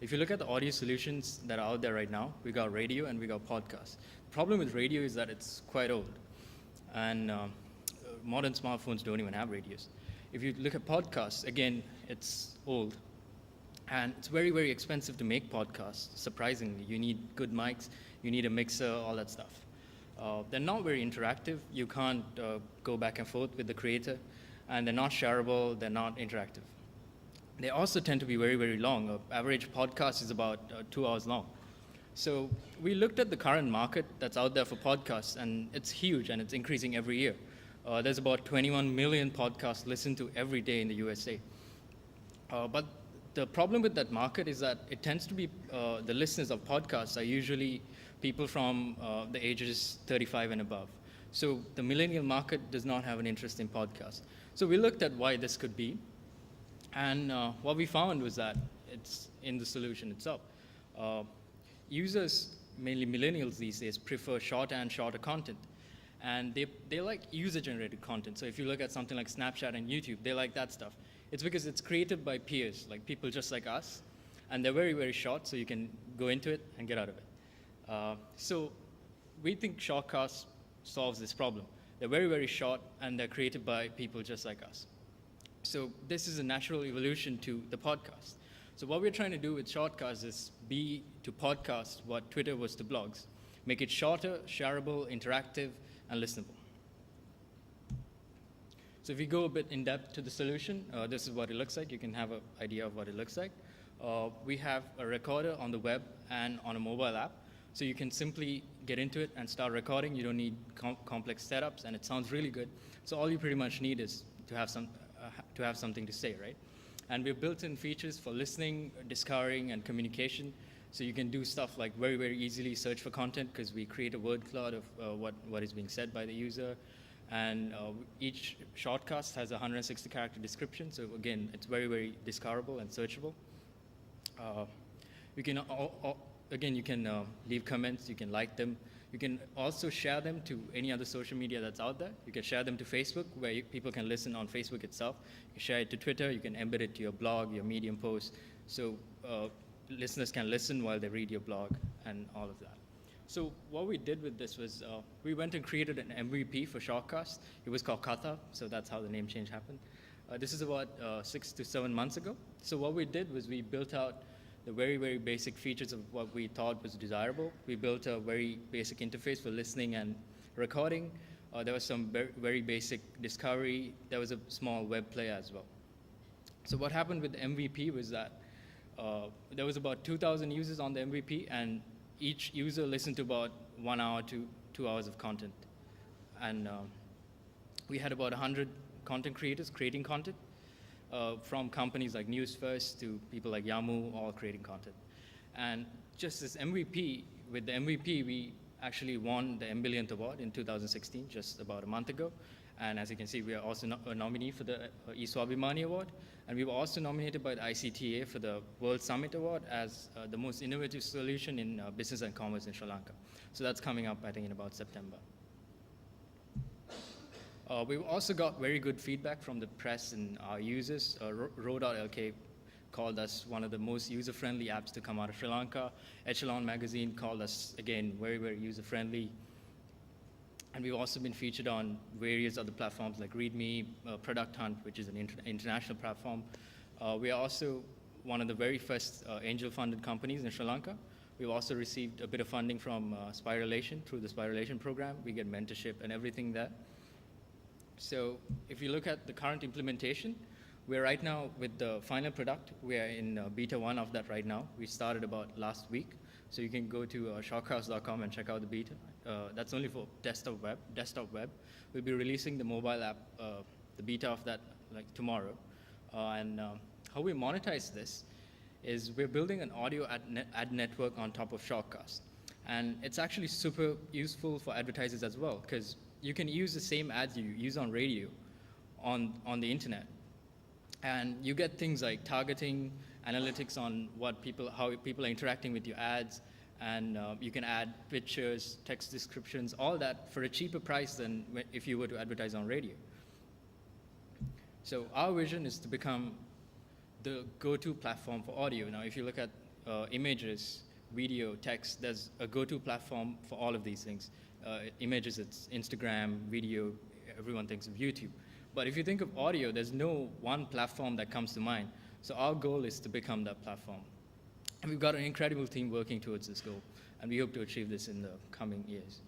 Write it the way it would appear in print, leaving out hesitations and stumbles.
If you look at the audio solutions that are out there right now, we got radio and we got podcasts. The problem with radio is that it's quite old, and modern smartphones don't even have radios. If you look at podcasts, again, it's old, and it's very, very expensive to make podcasts, surprisingly. You need good mics, you need a mixer, all that stuff. They're not very interactive. You can't go back and forth with the creator, and they're not shareable, they're not interactive. They also tend to be very, very long. An average podcast is about 2 hours long. So we looked at the current market that's out there for podcasts, and it's huge, and it's increasing every year. There's about 21 million podcasts listened to every day in the USA. But the problem with that market is that it tends to be, the listeners of podcasts are usually people from the ages 35 and above. So the millennial market does not have an interest in podcasts. So we looked at why this could be. And what we found was that it's in the solution itself. Users, mainly millennials these days, prefer shorter and shorter content. And they like user-generated content. So if you look at something like Snapchat and YouTube, they like that stuff. It's because it's created by peers, like people just like us. And they're very, very short, so you can go into it and get out of it. So we think Shortcast solves this problem. They're very, very short, and they're created by people just like us. So this is a natural evolution to the podcast. So what we're trying to do with Shortcast is be to podcast what Twitter was to blogs. Make it shorter, shareable, interactive, and listenable. So if you go a bit in depth to the solution, this is what it looks like. You can have an idea of what it looks like. We have a recorder on the web and on a mobile app. So you can simply get into it and start recording. You don't need complex setups, and it sounds really good. So all you pretty much need is to have something to say, right? And we've built in features for listening, discovering, and communication. So you can do stuff like very, very easily search for content, because we create a word cloud of what is being said by the user. And each shortcast has a 160 character description. So again, it's very, very discoverable and searchable. You can, again, you can leave comments, you can like them. You can also share them to any other social media that's out there. You can share them to Facebook, where people can listen on Facebook itself. You can share it to Twitter. You can embed it to your blog, your Medium post. So listeners can listen while they read your blog and all of that. So what we did with this was we went and created an MVP for Shortcast. It was called Katha, so that's how the name change happened. This is about 6 to 7 months ago. So what we did was we built out the very, very basic features of what we thought was desirable. We built a very basic interface for listening and recording. There was some very, very basic discovery. There was a small web player as well. So what happened with the MVP was that there was about 2,000 users on the MVP, and each user listened to about 1 hour to 2 hours of content. And we had about 100 content creators creating content. From companies like News First to people like Yahoo, all creating content. And just this MVP, with the MVP, we actually won the M-Billionth Award in 2016, just about a month ago. And as you can see, we are also a nominee for the e-Swabhimani Award. And we were also nominated by the ICTA for the World Summit Award as the most innovative solution in business and commerce in Sri Lanka. So that's coming up, I think, in about September. We've also got very good feedback from the press and our users. Ro.lk called us one of the most user-friendly apps to come out of Sri Lanka. Echelon magazine called us, again, very, very user-friendly. And we've also been featured on various other platforms like README, Product Hunt, which is an international platform. We are also one of the very first angel-funded companies in Sri Lanka. We've also received a bit of funding from Spiralation through the Spiralation program. We get mentorship and everything there. So if you look at the current implementation, we're right now with the final product. We are in beta 1 of that right now. We started about last week. So you can go to shortcast.com and check out the beta. That's only for desktop web. We'll be releasing the mobile app, the beta of that, like tomorrow. And how we monetize this is we're building an audio ad network on top of Shortcast. And it's actually super useful for advertisers as well, because you can use the same ads you use on radio on the internet. And you get things like targeting, analytics on how people are interacting with your ads, and you can add pictures, text descriptions, all that for a cheaper price than if you were to advertise on radio. So our vision is to become the go-to platform for audio. Now, if you look at images, video, text, there's a go-to platform for all of these things. Images, it's Instagram, video, everyone thinks of YouTube. But if you think of audio, there's no one platform that comes to mind. So our goal is to become that platform. And we've got an incredible team working towards this goal, and we hope to achieve this in the coming years.